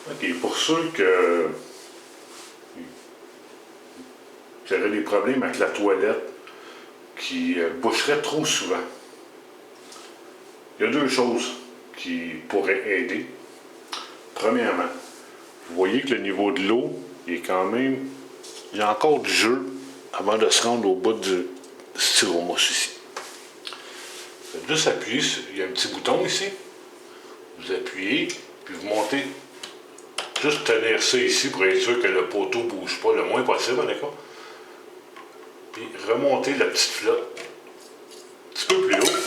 OK, pour ceux qui auraient des problèmes avec la toilette, qui boucherait trop souvent, il y a deux choses qui pourraient aider. Premièrement, vous voyez que le niveau de l'eau est quand même... Il y a encore du jeu avant de se rendre au bout du styromousse ici. Vous faites juste appuyer, il y a un petit bouton ici. Vous appuyez, puis vous montez. Juste tenir ça ici pour être sûr que le poteau ne bouge pas le moins possible, d'accord? Puis remonter la petite flotte un petit peu plus haut.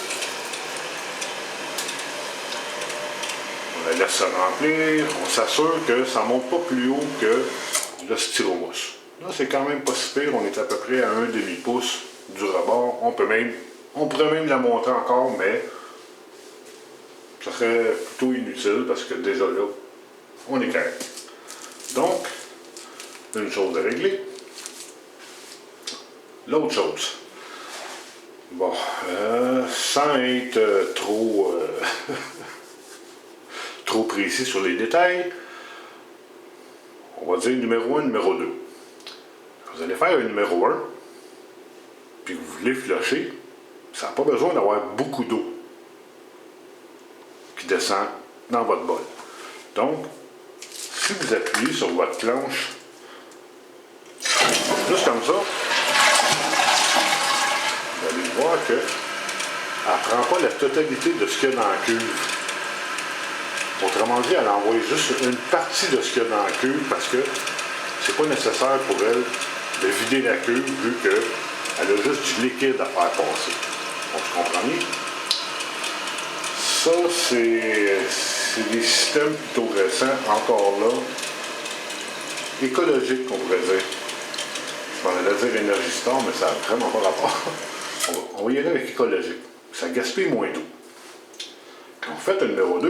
On la laisse se remplir. On s'assure que ça ne monte pas plus haut que le styromousse. Là, c'est quand même pas si pire. On est à peu près à un demi-pouce du rebord. On pourrait même la monter encore, mais ça serait plutôt inutile parce que déjà là, on est correct. Donc, une chose à régler. L'autre chose. Bon, sans être trop précis sur les détails, on va dire numéro 1, numéro 2. Vous allez faire un numéro 1, puis vous voulez flusher, ça n'a pas besoin d'avoir beaucoup d'eau qui descend dans votre bol. Donc, si vous appuyez sur votre planche, juste comme ça, vous allez voir qu'elle ne prend pas la totalité de ce qu'il y a dans la cuve. Autrement dit, elle envoie juste une partie de ce qu'il y a dans la cuve parce que c'est pas nécessaire pour elle de vider la cuve vu qu'elle a juste du liquide à faire passer. On se comprend bien? Ça, c'est des systèmes plutôt récents, encore là, écologiques, qu'on pourrait dire. Je m'en allais dire Energy Star, mais ça n'a vraiment pas rapport. On va y aller avec écologique. Ça gaspille moins d'eau. Quand vous faites un numéro 2,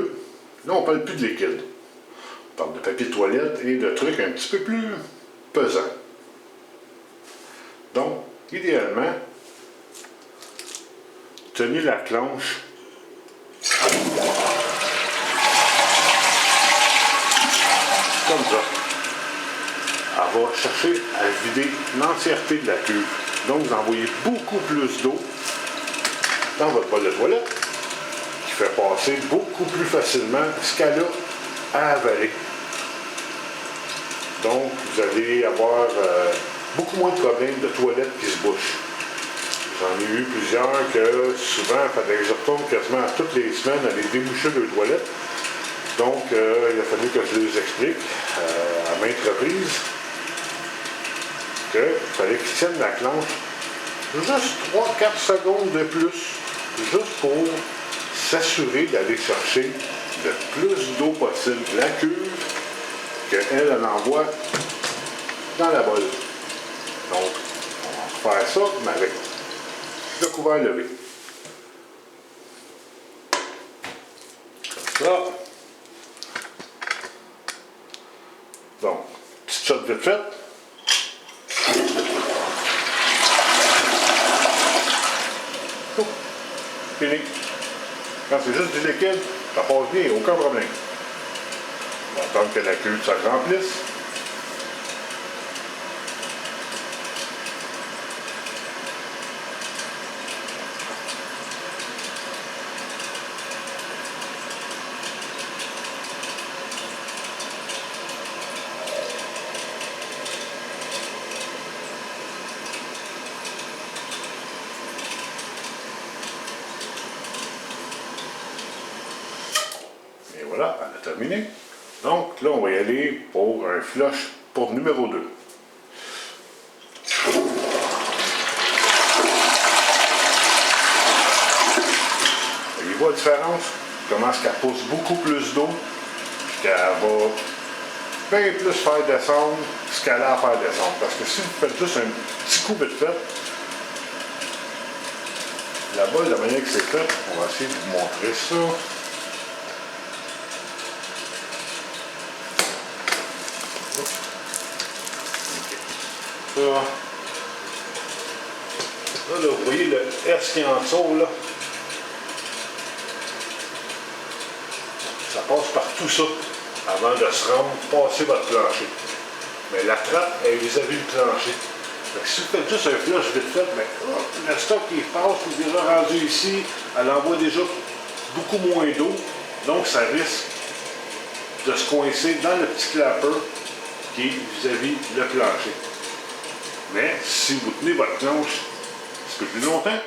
là, on ne parle plus de liquide. On parle de papier de toilette et de trucs un petit peu plus pesants. Donc, idéalement, tenez la planche comme ça. Elle va chercher à vider l'entièreté de la cuve. Donc, vous envoyez beaucoup plus d'eau dans votre bol de toilette qui fait passer beaucoup plus facilement ce qu'elle a à avaler. Donc, vous allez avoir beaucoup moins de problèmes de toilettes qui se bouchent. J'en ai eu plusieurs que souvent, il fallait que je retourne quasiment toutes les semaines à les déboucher de toilettes. Donc, il a fallu que je les explique à maintes reprises qu'il fallait qu'ils tiennent la planche juste 3-4 secondes de plus, juste pour s'assurer d'aller chercher le plus d'eau possible la cuve qu'elle envoie dans la bolle. Donc, on va faire ça, mais avec le couvert levé. Comme ça. Donc, petite shot vite faite. Fini. Quand c'est juste du liquide, ça passe bien, aucun problème. On va attendre que la cuve se remplisse. Et voilà, elle a terminé. Donc là, on va y aller pour un flush pour numéro 2. Voyez-vous la différence? Comment est-ce qu'elle pousse beaucoup plus d'eau, qu'elle va bien plus faire descendre ce qu'elle a à faire descendre. Parce que si vous faites juste un petit coup vite fait, la bolle, de la manière que c'est fait, on va essayer de vous montrer ça. Ça. Là, vous voyez le S qui est en dessous, là. Ça passe par tout ça. avant de se rendre, passer votre plancher. Mais la trappe est vis-à-vis du plancher. Fait que si vous faites juste un flush vite fait, ben, le stock qui passe, vous est déjà rendu ici, elle envoie déjà beaucoup moins d'eau, donc ça risque de se coincer dans le petit clapper qui est vis-à-vis le plancher. Mais si vous tenez votre planche un petit peu plus longtemps,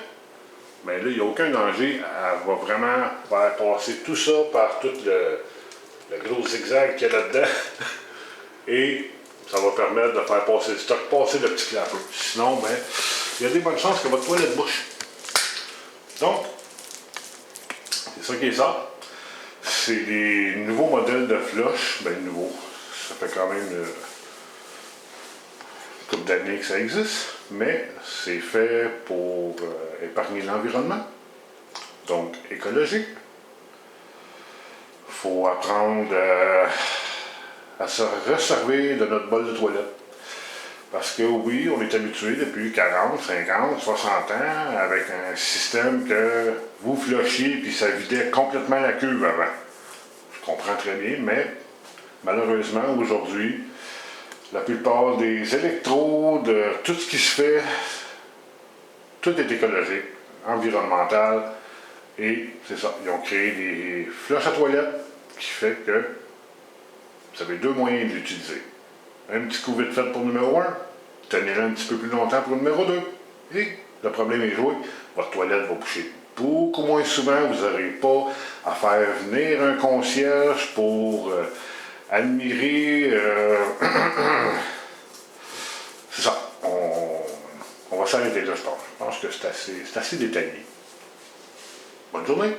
bien là, il n'y a aucun danger. Elle va vraiment faire passer tout ça par tout le gros zigzag qu'il y a là-dedans. Et ça va permettre de faire passer le stock, passer le petit clapper. Sinon, ben, il y a des bonnes chances que votre toilette bouche. Donc, c'est ça qui est ça. C'est des nouveaux modèles de flush. Ben, nouveau. Ça fait quand même une couple d'années que ça existe. Mais c'est fait pour épargner l'environnement. Donc, écologique. Il faut apprendre à se resservir de notre bol de toilette. Parce que oui, on est habitué depuis 40, 50, 60 ans avec un système que vous flushiez puis ça vidait complètement la cuve avant. Je comprends très bien, mais malheureusement aujourd'hui, la plupart des électrodes, tout ce qui se fait, tout est écologique, environnemental, et c'est ça, ils ont créé des flushes à toilette qui fait que vous avez deux moyens de l'utiliser. Un petit coup vite fait pour le numéro 1, tenez-le un petit peu plus longtemps pour le numéro 2. Et le problème est joué, votre toilette va boucher beaucoup moins souvent, vous n'aurez pas à faire venir un concierge pour admirer. C'est ça, on va s'arrêter là, je pense. Je pense que c'est assez détaillé. Bonne journée!